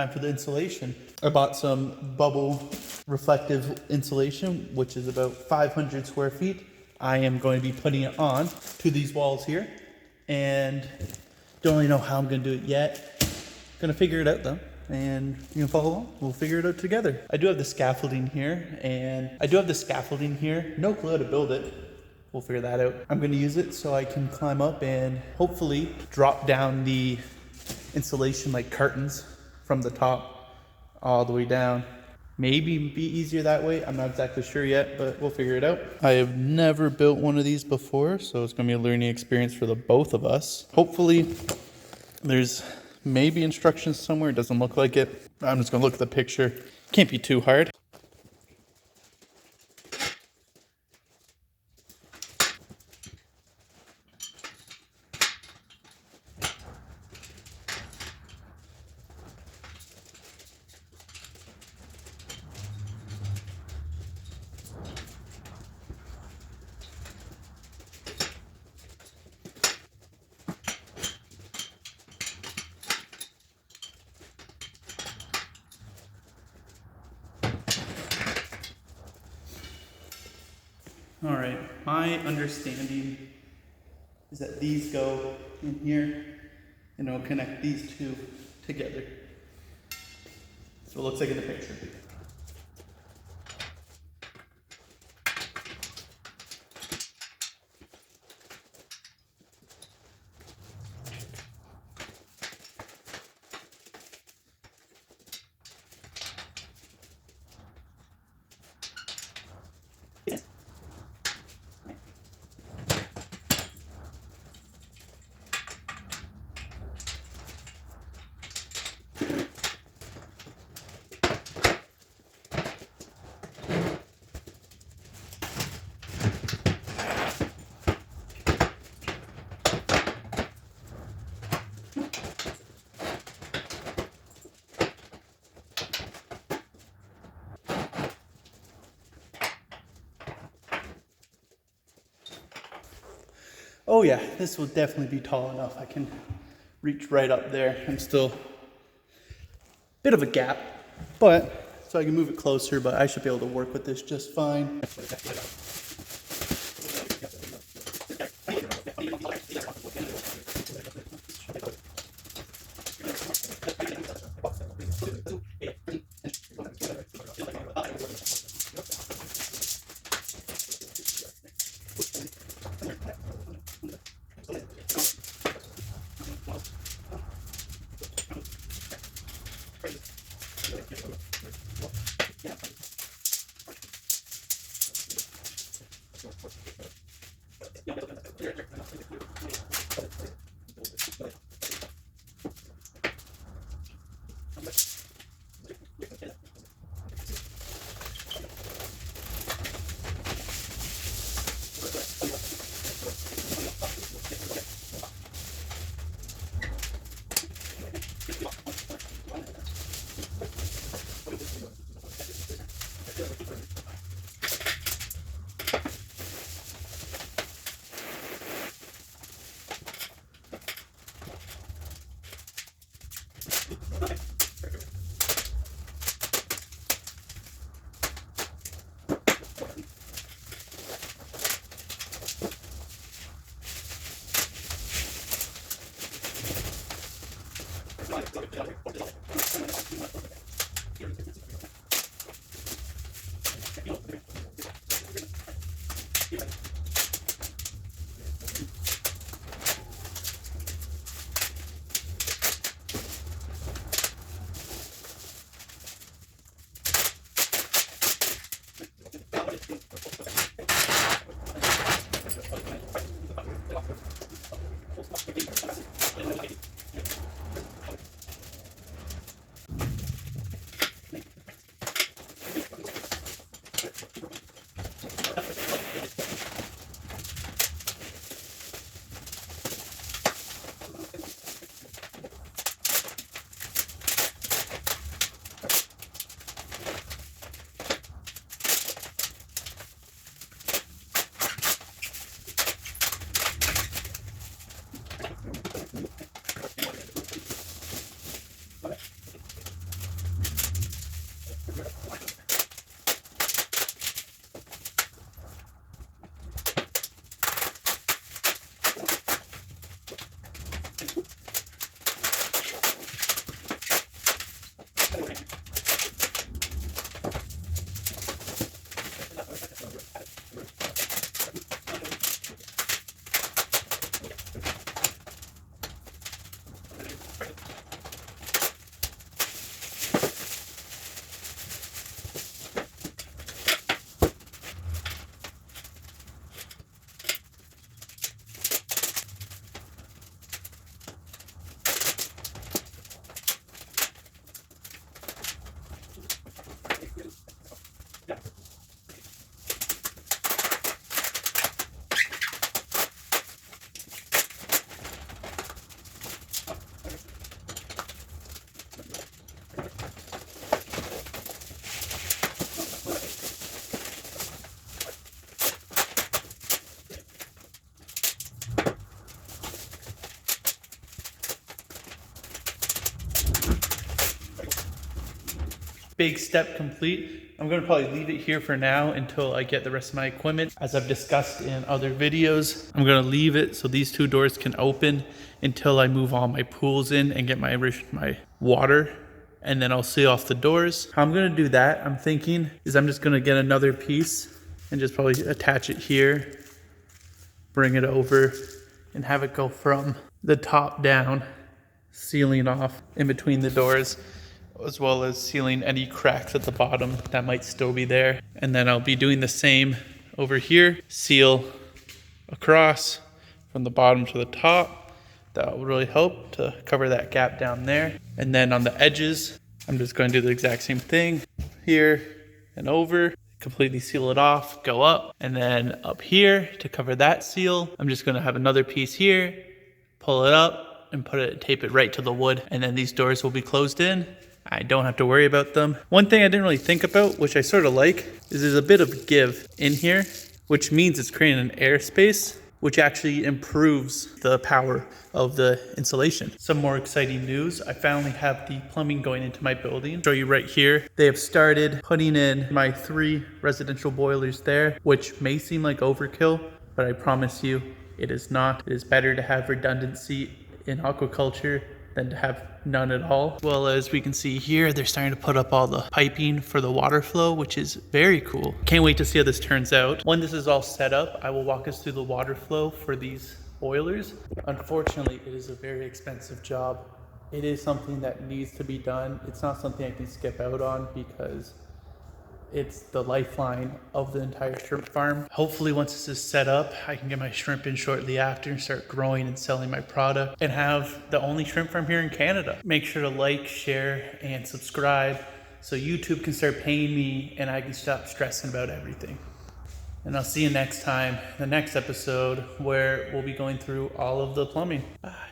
time for the insulation. I bought some bubble reflective insulation, which is about 500 square feet. I am going to be putting it on to these walls here, and don't really know how I'm going to do it yet. Gonna figure it out though, and you can follow along. We'll figure it out together. I do have the scaffolding here, no clue how to build it. We'll figure that out. I'm gonna use it so I can climb up and hopefully drop down the insulation like curtains from the top all the way down. Maybe be easier that way. I'm not exactly sure yet, but we'll figure it out. I have never built one of these before, so it's gonna be a learning experience for the both of us. Hopefully there's maybe instructions somewhere. It doesn't look like it. I'm just gonna look at the picture. Can't be too hard. All right, my understanding is that these go in here and it'll connect these two together. So it looks like in the picture. Oh yeah, this will definitely be tall enough. I can reach right up there. I'm still a bit of a gap, but so I can move it closer, but I should be able to work with this just fine. Big step complete. I'm gonna probably leave it here for now until I get the rest of my equipment. As I've discussed in other videos, I'm gonna leave it so these two doors can open until I move all my pools in and get my water, and then I'll seal off the doors. How I'm gonna do that, I'm thinking, is I'm just gonna get another piece and just probably attach it here, bring it over, and have it go from the top down, sealing off in between the doors, as well as sealing any cracks at the bottom that might still be there. And then I'll be doing the same over here, seal across from the bottom to the top. That will really help to cover that gap down there. And then on the edges, I'm just going to do the exact same thing here and over, completely seal it off, go up, and then up here to cover that seal, I'm just gonna have another piece here, pull it up and tape it right to the wood, and then these doors will be closed in. I don't have to worry about them. One thing I didn't really think about, which I sort of like, is there's a bit of give in here, which means it's creating an airspace, which actually improves the power of the insulation. Some more exciting news. I finally have the plumbing going into my building. I'll show you right here. They have started putting in my 3 residential boilers there, which may seem like overkill, but I promise you it is not. It is better to have redundancy in aquaculture than to have none at all. Well, as we can see here, they're starting to put up all the piping for the water flow, which is very cool. Can't wait to see how this turns out. When this is all set up, I will walk us through the water flow for these boilers. Unfortunately, it is a very expensive job. It is something that needs to be done. It's not something I can skip out on because it's the lifeline of the entire shrimp farm. Hopefully once this is set up, I can get my shrimp in shortly after and start growing and selling my product and have the only shrimp farm here in Canada. Make sure to like, share, and subscribe so YouTube can start paying me and I can stop stressing about everything. And I'll see you next time, the next episode, where we'll be going through all of the plumbing. Bye.